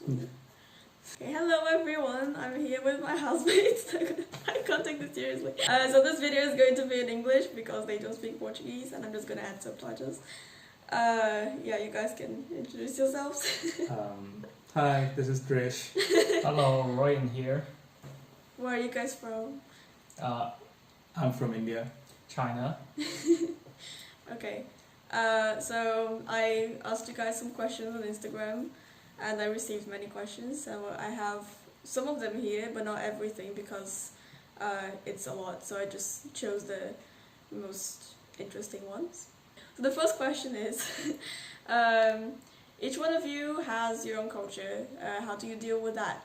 Okay, hello everyone, I'm here with my housemates. I can't take this seriously. So this video is going to be in English because they don't speak Portuguese and I'm just gonna add subtitles. Yeah, you guys can introduce yourselves. Hi, this is Trish. Hello, Ryan here. Where are you guys from? I'm from India. China. Okay, so I asked you guys some questions on Instagram and I received many questions, so I have some of them here but not everything because it's a lot, so I just chose the most interesting ones. So the first question is each one of you has your own culture. How do you deal with that?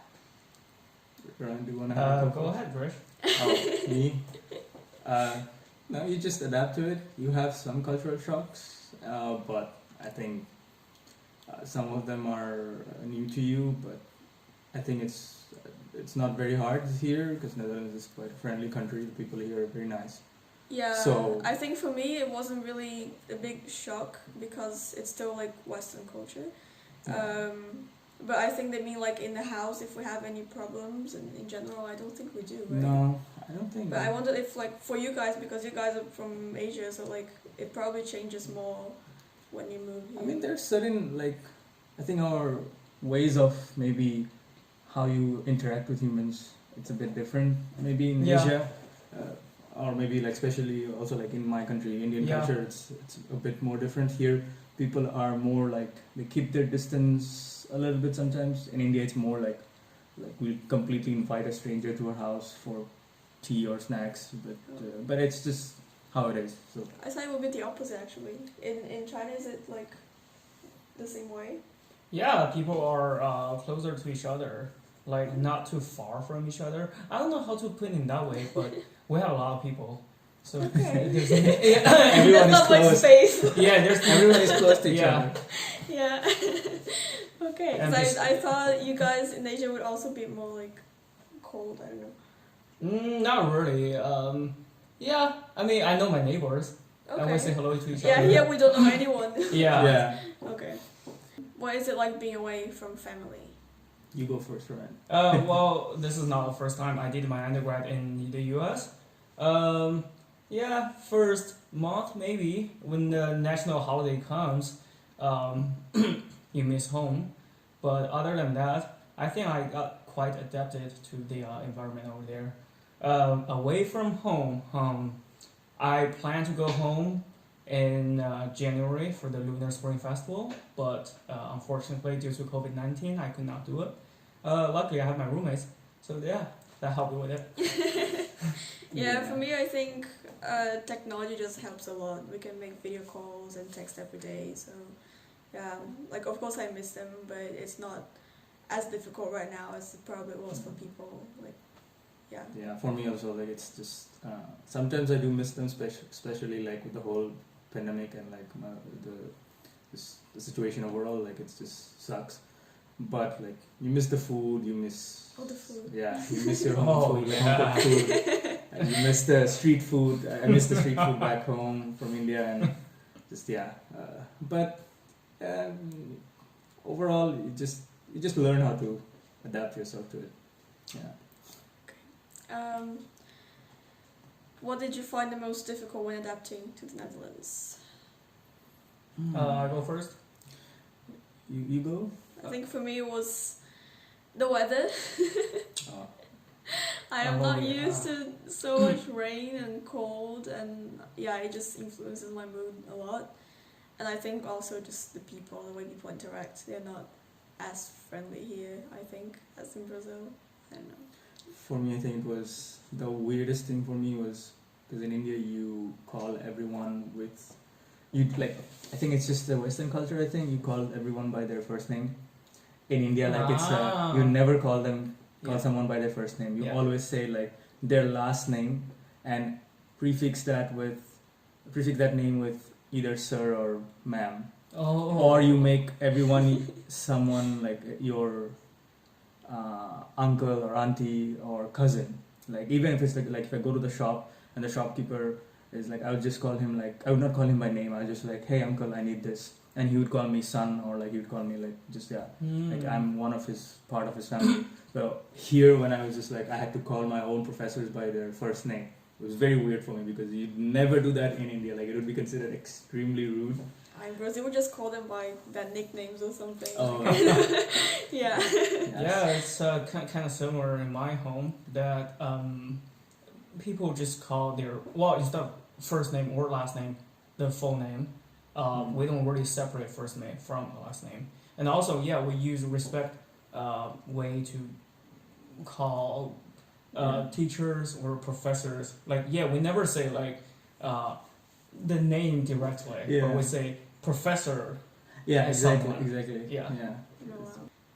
Ryan, do you want to have Go ahead, Trish. Oh, me? No, you just adapt to it. You have some cultural shocks, but I think some of them are new to you, but I think it's not very hard here because Netherlands is quite a friendly country. The people here are very nice. Yeah, So I think for me it wasn't really a big shock because it's still like Western culture. Yeah. But I think they mean like in the house if we have any problems, and in general I don't think we do, right? No, I don't think. But I wondered if like for you guys, because you guys are from Asia, so like it probably changes more when you move here. I mean, there's certain I think our ways of maybe how you interact with humans, it's a bit different maybe in Asia, or maybe especially also in my country, Indian culture, it's a bit more different here. People are more they keep their distance a little bit sometimes. In India, it's more like we'll completely invite a stranger to our house for tea or snacks, but it's just how it is. So I thought it would be the opposite actually. In China, is it like the same way? Yeah, people are closer to each other, not too far from each other. I don't know how to put it in that way, but we have a lot of people. So Okay. everyone is There's not like close. space. Everyone is close to each Yeah. other. Yeah. Okay. And So I thought you guys in Asia would also be more cold. I don't know. Not really. Yeah, I mean, I know my neighbors. Okay. And we say hello to each Yeah, other. here we don't know anyone. Yeah. Yeah. Okay. What is it like being away from family? You go first, Ryan. Well, this is not the first time I did my undergrad in the US. Yeah, first month maybe when the national holiday comes, you miss home. But other than that, I think I got quite adapted to the environment over there. Away from home, I plan to go home in January for the Lunar Spring Festival, but unfortunately due to COVID-19, I could not do it. Luckily, I have my roommates, so yeah, that helped me with it. Yeah, for me, I think technology just helps a lot. We can make video calls and text every day, so yeah, of course I miss them, but it's not as difficult right now as it probably was for people. Yeah, for me also, it's just sometimes I do miss them, especially with the whole pandemic and the situation overall. It just sucks. But you miss the food, you miss all the food. Yeah, you miss your home food, yeah. home cooked food, and you miss the street food. I miss the street food back home from India, and just but overall, you just learn how to adapt yourself to it. Yeah. What did you find the most difficult when adapting to the Netherlands? I go first. You go? I think for me it was the weather. Oh. I am not used to so much rain and cold, and yeah, it just influences my mood a lot. And I think also just the people, the way people interact, they're not as friendly here, I think, as in Brazil. I don't know. For me, I think it was the weirdest thing for me was because in India you call everyone with I think it's just the Western culture. I think you call everyone by their first name. In India, it's you never call someone by their first name. You always say their last name and prefix that name with either sir or ma'am. Oh. Or you make everyone someone your uncle or auntie or cousin. Even if it's if I go to the shop and the shopkeeper is I would just call him I would not call him by name. I would just hey uncle, I need this, and he would call me son, or like he would call me like just like I'm one of his part of his family. So here, when I was just like I had to call my own professors by their first name. It was very weird for me because you'd never do that in India. Like it would be considered extremely rude. In Brazil, we just call them by their nicknames or something. Oh. Yeah. Yeah, it's kind of similar in my home that people just call their instead of first name or last name, the full name. We don't really separate first name from the last name. And also, we use respect way to call teachers or professors. Like, we never say like the name directly, but we say professor. Yeah, exactly, someone. exactly. Yeah. Yeah. Oh, wow.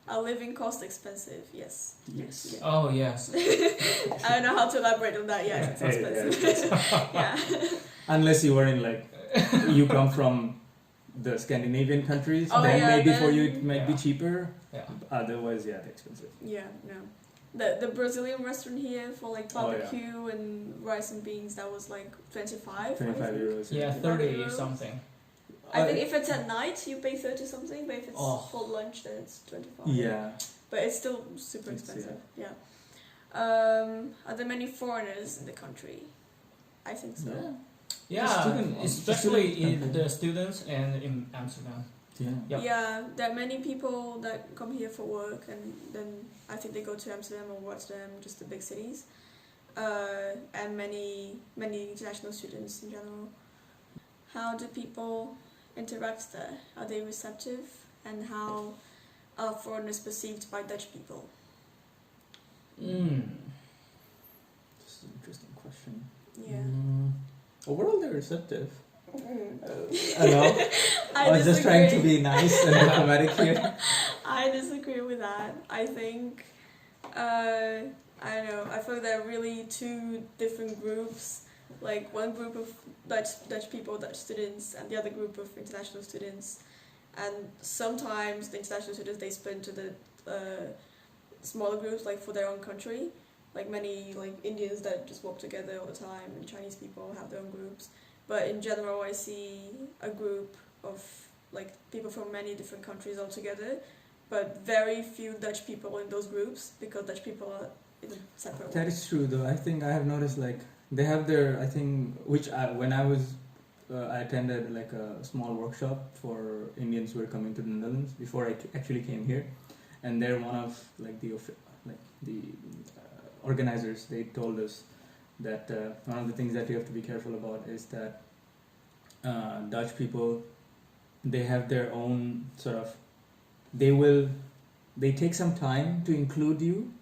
Are living costs expensive? Yes. Yes. Yeah. Oh yes. I don't know how to elaborate on that. Yeah, it's expensive. Yeah. Unless you were in like, you come from the Scandinavian countries, Oh, then yeah, maybe for then- you it might be Yeah. cheaper. Yeah. Otherwise, it's expensive. Yeah, no. The Brazilian restaurant here for like Oh, yeah. barbecue and rice and beans, that was like 25. 25 I think. euros. Yeah, 25 30 euros. something. I think if it's at night, you pay 30 something, but if it's Oh. for lunch, then it's 25. Yeah. But it's still super It's, expensive. Yeah. Are there many foreigners in the country? I think so. Yeah. Yeah, student- especially student- in the students and in Amsterdam. Yeah. Yep. Yeah, there are many people that come here for work, and then I think they go to Amsterdam or Rotterdam, just the big cities. And many international students in general. How do people interact there? Are they receptive? And how are foreigners perceived by Dutch people? This is an interesting question. Yeah. Overall, they're receptive. Mm. Hello. I was just trying to disagree. be nice and diplomatic here. I disagree with that. I think, I don't know, I feel like there are really two different groups. Like one group of Dutch people, Dutch students, and the other group of international students. And sometimes the international students, they split into the smaller groups, like for their own country. Like many like Indians that just walk together all the time, and Chinese people have their own groups. But in general, I see a group of like people from many different countries all together, but very few Dutch people in those groups because Dutch people are in a separate. That is true, though. I think I have noticed like they have their when I was I attended like a small workshop for Indians who were coming to the Netherlands before I actually came here, and they're one of like the organizers. They told us that one of the things that you have to be careful about is that Dutch people, they have their own sort of, they take some time to include you,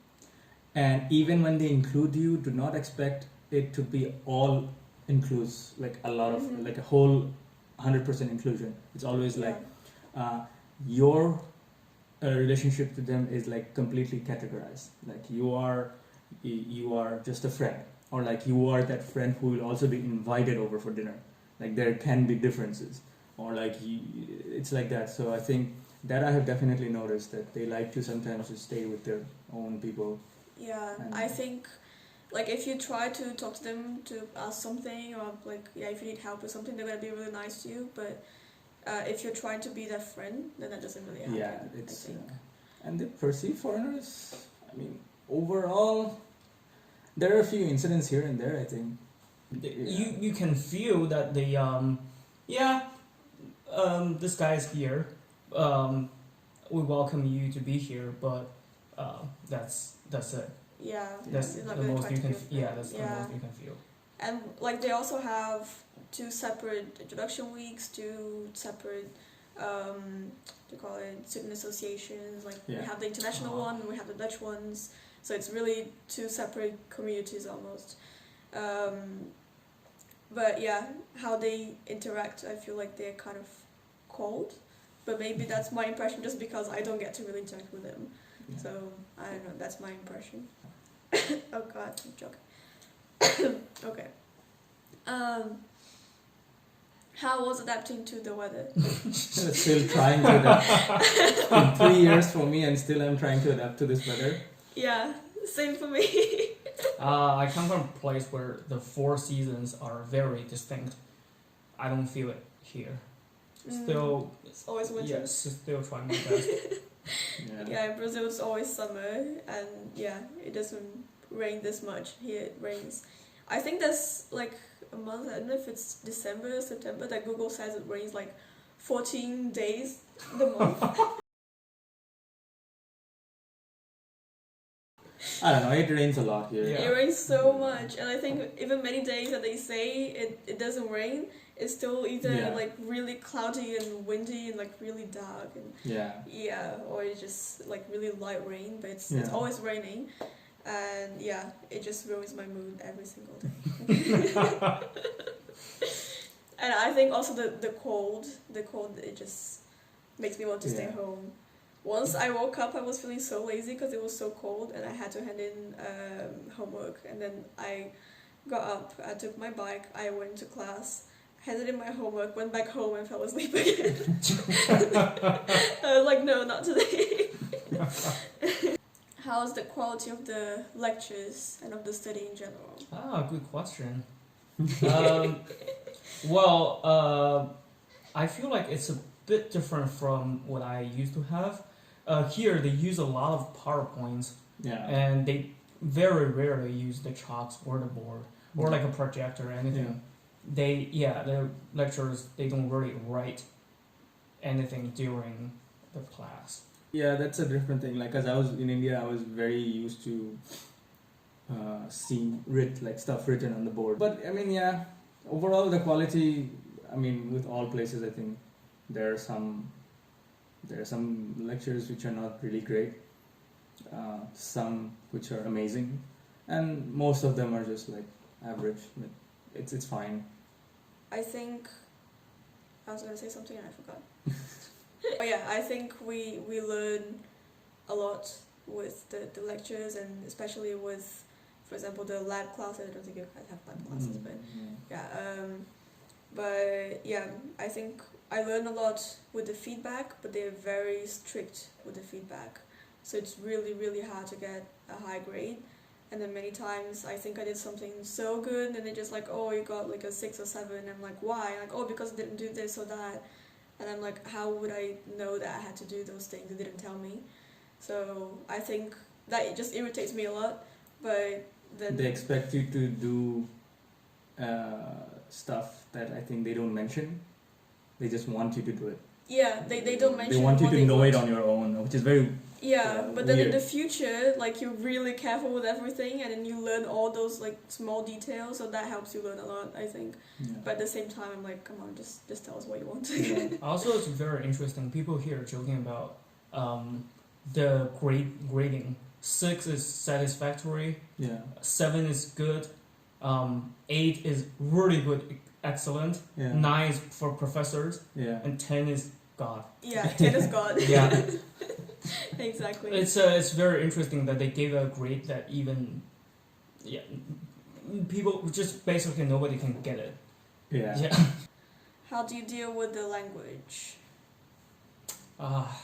and even when they include you, do not expect it to be all includes, like a lot of, like a whole 100% inclusion. It's always like your relationship to them is like completely categorized. Like you are just a friend, or like you are that friend who will also be invited over for dinner. Like there can be differences, or like it's like that. So I think that I have definitely noticed that they like to sometimes just stay with their own people. Yeah, I think like if you try to talk to them to ask something, or like if you need help with something, they're gonna be really nice to you. But if you're trying to be their friend, then that doesn't really happen. Yeah, it's I think. and they perceive foreigners. I mean, overall, there are a few incidents here and there. I think You can feel that they this guy's here. We welcome you to be here, but that's it. Yeah, That's it's the not really most trying you to can. be a friend. That's the most you can feel. And like they also have 2 separate introduction weeks, 2 separate to call it student associations. Like we have the international one and we have the Dutch ones. So it's really 2 separate communities almost. But yeah, how they interact, I feel like they're kind of cold. But maybe that's my impression just because I don't get to really interact with them. Yeah. So I don't know, that's my impression. Oh god, I'm joking. Okay. How was adapting to the weather? still trying to adapt. It's been 3 years for me, and still I'm trying to adapt to this weather. Yeah, same for me. I come from a place where the 4 seasons are very distinct. I don't feel it here. Still, It's always winter. yes, still trying my best. Yeah, in Brazil it's always summer, and yeah, it doesn't rain this much. Here it rains. I think there's like a month, I don't know if it's December or September, that Google says it rains like 14 days the month. I don't know, it rains a lot here. Yeah. It rains so much, and I think even many days that they say it doesn't rain, it's still either Yeah. like really cloudy and windy and like really dark, and Yeah. or it's just like really light rain, but it's always raining, and yeah, it just ruins my mood every single day. And I think also the cold, it just makes me want to stay home. Once I woke up, I was feeling so lazy because it was so cold, and I had to hand in homework. And then I got up, I took my bike, I went to class, handed in my homework, went back home, and fell asleep again. I was like, no, not today. How's the quality of the lectures and of the study in general? Ah, good question. Well, I feel like it's a bit different from what I used to have. Here they use a lot of PowerPoints, and they very rarely use the chalks or the board or like a projector or anything. Their lecturers, they don't really write anything during the class. Yeah, that's a different thing. Like, as I was in India, I was very used to seeing stuff written on the board. But I mean, yeah, overall the quality. I mean, with all places, I think there are some lectures which are not really great, some which are amazing, and most of them are just like average. It's fine. I think I was gonna say something and I forgot. But yeah, I think we learn a lot with the lectures, and especially with, for example, the lab classes. I don't think you guys have lab classes, but but yeah, I think I learn a lot with the feedback, but they're very strict with the feedback, so it's really, really hard to get a high grade. And then many times I think I did something so good, and they're just like, oh, you got like a 6 or 7. And I'm like, why? Like, oh, because I didn't do this or that. And I'm like, how would I know that I had to do those things? They didn't tell me. So I think that it just irritates me a lot. But then they expect you to do stuff that I think they don't mention. They just want you to do it. Yeah, they don't mention. They want you to know it on your own, which is very but then weird. in the future, like, you're really careful with everything, and then you learn all those like small details, so that helps you learn a lot, I think. But at the same time, I'm like, come on, just tell us what you want. Also, it's very interesting. People here joking about the grading. 6 is satisfactory. 7 is good. 8 is really good, excellent. 9 is for professors. And 10 is God. 10 is God. Exactly. It's very interesting that they gave a grade that even people just basically nobody can get it. How do you deal with the language? Ah.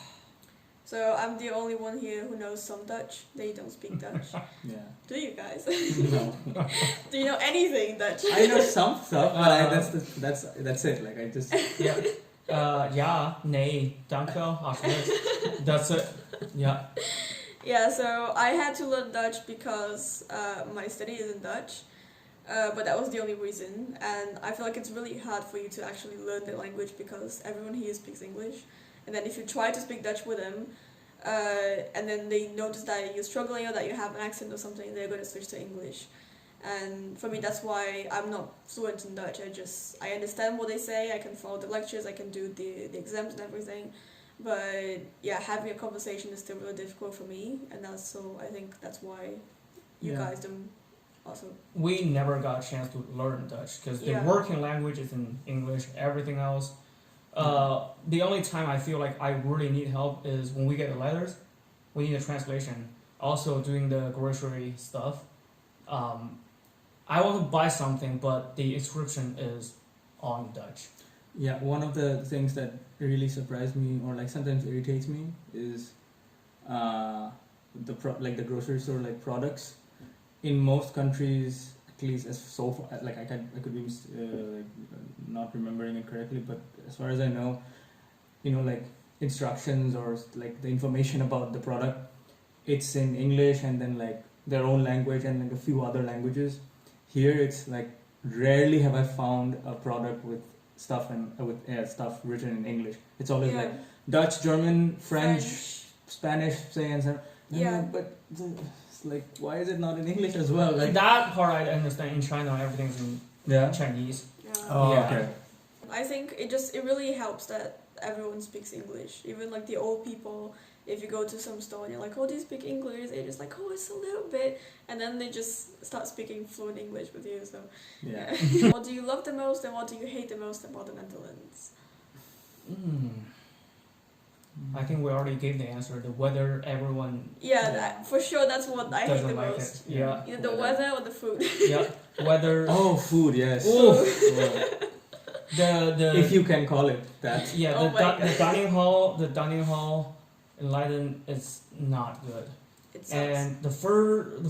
So I'm the only one here who knows some Dutch. They don't speak Dutch. Do you guys? No. Do you know anything Dutch? I know some stuff, but that's it. Like, I just ja, nee, dankjewel, alsjeblieft. That's it. Yeah, so I had to learn Dutch because my study is in Dutch, but that was the only reason. And I feel like it's really hard for you to actually learn the language because everyone here speaks English. And then if you try to speak Dutch with them, and then they notice that you're struggling or that you have an accent or something, they're going to switch to English. And for me, that's why I'm not fluent in Dutch. I understand what they say, I can follow the lectures, I can do the exams and everything. But yeah, having a conversation is still really difficult for me, and I think that's why you guys don't also. We never got a chance to learn Dutch because the working language is in English, everything else. The only time I feel like I really need help is when we get the letters, we need a translation. Also doing the grocery stuff. I want to buy something, but the inscription is on Dutch. Yeah, one of the things that really surprised me, or like sometimes irritates me, is the grocery store products. In most countries, at least as so far, like I could be like not remembering it correctly, but as far as I know, like instructions or like the information about the product, it's in English and then like their own language and like a few other languages. Here it's like rarely have I found a product with stuff stuff written in English. It's always like Dutch, German, French, Spanish, say and so. Yeah. But it's like, why is it not in English as well? Like that part I understand. In China, everything's in Chinese. Yeah. Oh, Yeah. okay. I think it really helps that everyone speaks English. Even like the old people, if you go to some store and you're like, oh, do you speak English? They're just like, oh, it's a little bit. And then they just start speaking fluent English with you. So Yeah. What do you love the most and what do you hate the most about the Netherlands? I think we already gave the answer. The weather, everyone For sure, that's what I hate doesn't the like most. it. Yeah. Either the weather or the food. Yeah. Weather. Oh, food, yes. Ooh. Well, The if you can call it that. yeah, Oh my God. the dining hall in Leiden is not good. It sucks. And the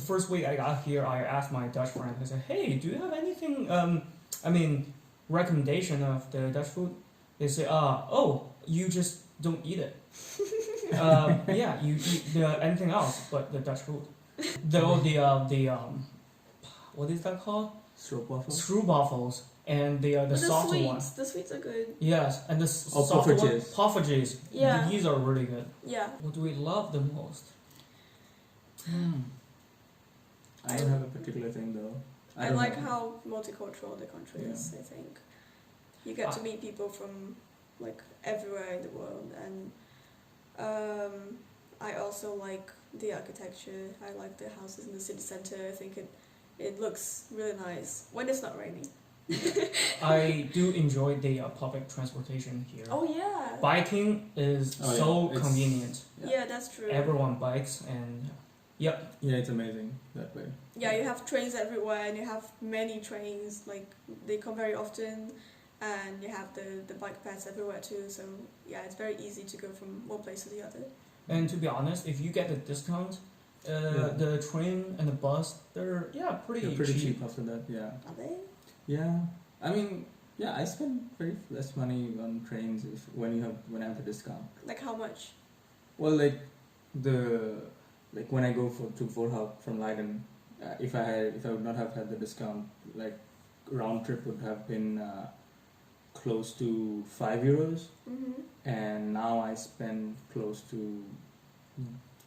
first week I got here, I asked my Dutch friend. I said, "Hey, do you have anything? Recommendation of the Dutch food?" They say, "Oh, you just don't eat it. Yeah, you eat anything else but the Dutch food. Though what is that called? Stroopwafel? Stroopwafels and the But softer sweets, ones. the sweets are good. Yes, and the softer one, poffertjes. poffertjes. Yeah. These are really good. Yeah. What do we love the most? I don't have a particular thing though. I don't like know. how multicultural the country is, I think. You get to meet people from like everywhere in the world, and I also like the architecture. I like the houses in the city center. I think it looks really nice when it's not raining. I do enjoy the public transportation here. Oh yeah. Biking is Oh, yeah. so It's- convenient. Yeah, that's true. Everyone bikes and Yeah, it's amazing that way. Yeah, you have trains everywhere, and you have many trains. Like they come very often, and you have the bike paths everywhere too. So yeah, it's very easy to go from one place to the other. And to be honest, if you get the discount, the train and the bus, they're pretty cheap after that. Yeah. Are they? Yeah. I mean, yeah, I spend very less money on trains when I have the discount. Like how much? Well, like when I go to Voorhout from Leiden, if I would not have had the discount, like round trip would have been close to €5, and now I spend close to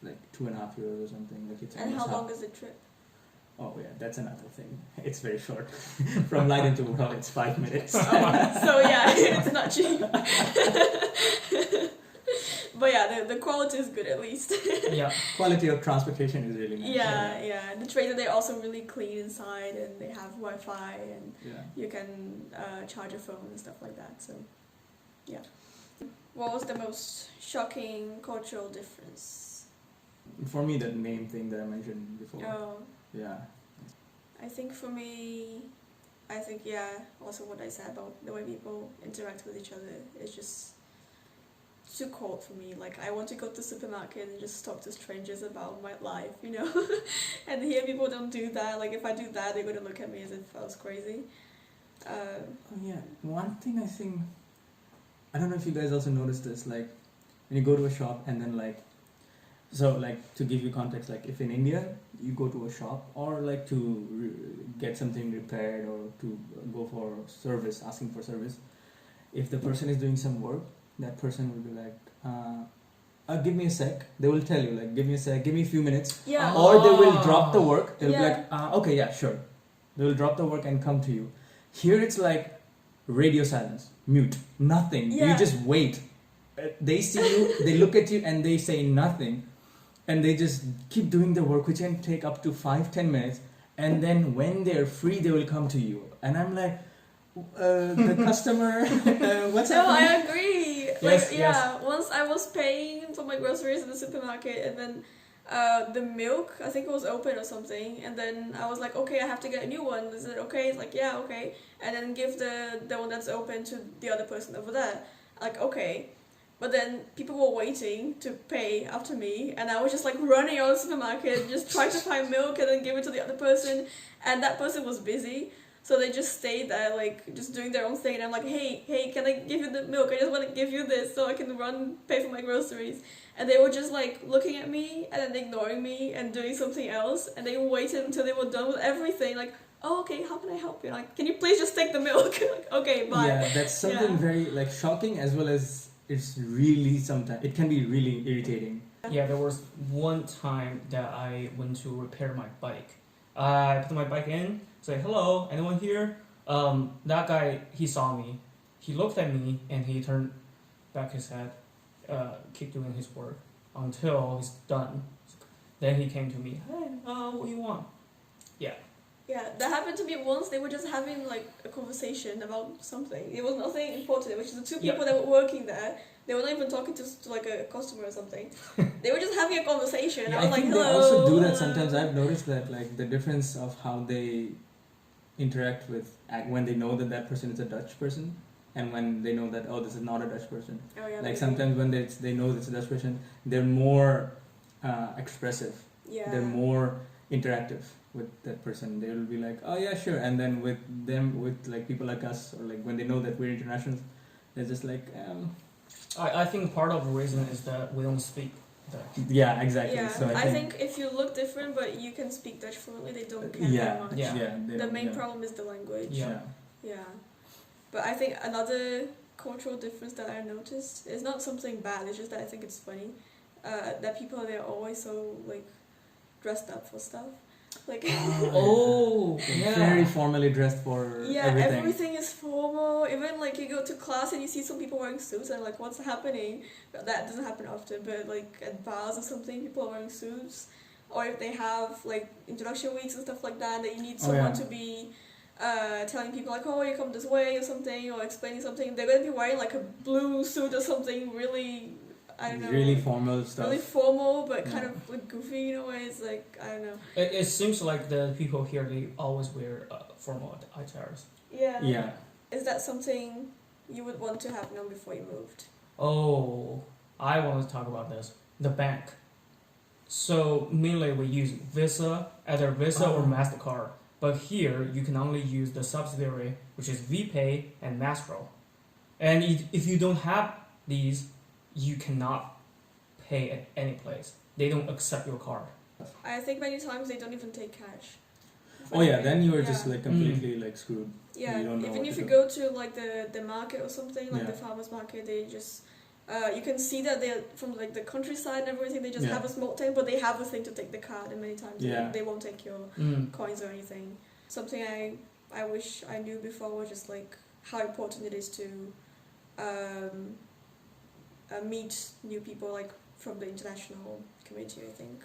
like €2.50 or something. Like it's And almost how half. long is the trip? Oh yeah, that's another thing. It's very short. From Leiden to Voorhout, it's 5 minutes. So yeah, it's not cheap. But yeah, the quality is good at least. Yeah. Quality of transportation is really nice. Yeah. The trains, they're also really clean inside, and they have Wi-Fi, and Yeah. you can charge your phone and stuff like that. So yeah. What was the most shocking cultural difference? For me, that name thing that I mentioned before. Oh, Yeah. I think for me, also what I said about the way people interact with each other is just too cold for me. Like, I want to go to the supermarket and just talk to strangers about my life, you know? And here people don't do that. Like, if I do that, they're going to look at me as if I was crazy. Oh yeah. One thing I think, I don't know if you guys also noticed this, like when you go to a shop and then to give you context, like if in India you go to a shop or like to get something repaired or to go for service, asking for service, if the person is doing some work, that person will be like, give me a sec. They will tell you like, give me a sec, give me a few minutes. Yeah. Or they will drop the work. They'll be Yeah. like, okay, yeah, sure. They will drop the work and come to you. Here it's like radio silence, mute, nothing. Yeah. You just wait. They see you, they look at you, and they say nothing, and they just keep doing the work, which can take up to 5-10 minutes. And then when they're free, they will come to you. And I'm like, the customer, what's No, happening? I agree. Yes, Once I was paying for my groceries in the supermarket, and then the milk, I think it was open or something, and then I was like, okay, I have to get a new one. Is it okay? It's like, yeah, okay. And then give the one that's open to the other person over there. Like, okay. But then people were waiting to pay after me, and I was just like running out of the supermarket, just trying to find milk and then give it to the other person, and that person was busy. So they just stayed there, like, just doing their own thing. And I'm like, hey, can I give you the milk? I just want to give you this so I can run, pay for my groceries. And they were just, like, looking at me and then ignoring me and doing something else. And they waited until they were done with everything. Like, oh, okay, how can I help you? Like, can you please just take the milk? Like, okay, bye. Yeah, that's something very, like, shocking, as well as it's really sometimes, it can be really irritating. Yeah, there was one time that I went to repair my bike. I put my bike in, say, hello, anyone here? That guy, he saw me. He looked at me and he turned back his head, keep doing his work until he's done. Then he came to me, hey, what do you want? Yeah. Yeah, that happened to me once. They were just having like a conversation about something. It was nothing important, which is the two people that were working there. They were not even talking to like a customer or something. They were just having a conversation. Yeah, I was I like, think hello. they also do that sometimes. I've noticed that, like, the difference of how they interact with when they know that that person is a Dutch person, and when they know that, oh, this is not a Dutch person. Oh, yeah, like sometimes when they know it's a Dutch person, they're more expressive. Yeah. They're more interactive with that person. They'll be like, oh yeah, sure. And then with them, with like people like us, or like when they know that we're internationals, they're just like, I think part of the reason is that we don't speak Dutch. yeah, exactly. Yeah, So I think if you look different but you can speak Dutch fluently, they don't care that much. The main problem is the language. Yeah. But I think another cultural difference that I noticed is not something bad, it's just that I think it's funny. That people, they're always so like dressed up for stuff. Like very formally dressed for everything is formal. Even like you go to class and you see some people wearing suits and like, what's happening? But that doesn't happen often, but like at bars or something, people are wearing suits. Or if they have like introduction weeks and stuff like that you need someone to be telling people like, oh, you come this way or something, or explaining something, they're going to be wearing like a blue suit or something really, I don't know. Really formal stuff. Really formal, but kind of like goofy in a way. It's like, I don't know. It seems like the people here, they always wear formal attires. Yeah. Yeah. Is that something you would want to have known before you moved? Oh, I want to talk about this. The bank. So mainly we use Visa, either Visa or MasterCard. But here you can only use the subsidiary, which is VPay and Mastro. And if you don't have these, you cannot pay at any place. They don't accept your card. I think many times they don't even take cash. Oh yeah, then you are just like completely like screwed. Yeah, you don't know even if you do. go to like the market or something, like the farmer's market, they just you can see that they're from like the countryside and everything. They just have a small thing, but they have a thing to take the card, and many times they won't take your coins or anything. Something I wish I knew before was just like how important it is to meet new people like from the international community, I think.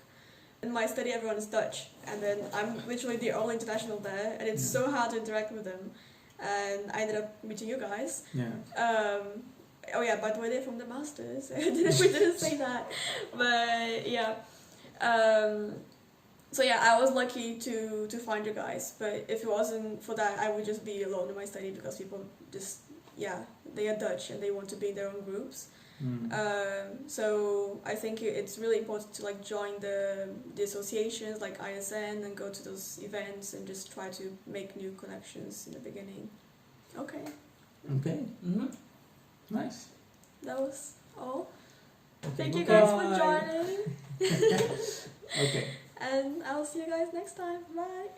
In my study, everyone is Dutch, and then I'm literally the only international there, and it's so hard to interact with them. And I ended up meeting you guys. Yeah. Oh yeah, by the way, they're from the Masters. We didn't say that, but yeah. So yeah, I was lucky to find you guys, but if it wasn't for that, I would just be alone in my study because people just they are Dutch and they want to be in their own groups. So I think it's really important to like join the associations like ISN and go to those events and just try to make new connections in the beginning. Okay. Nice. That was all. Okay, Thank you guys for joining. Okay. And I'll see you guys next time. Bye.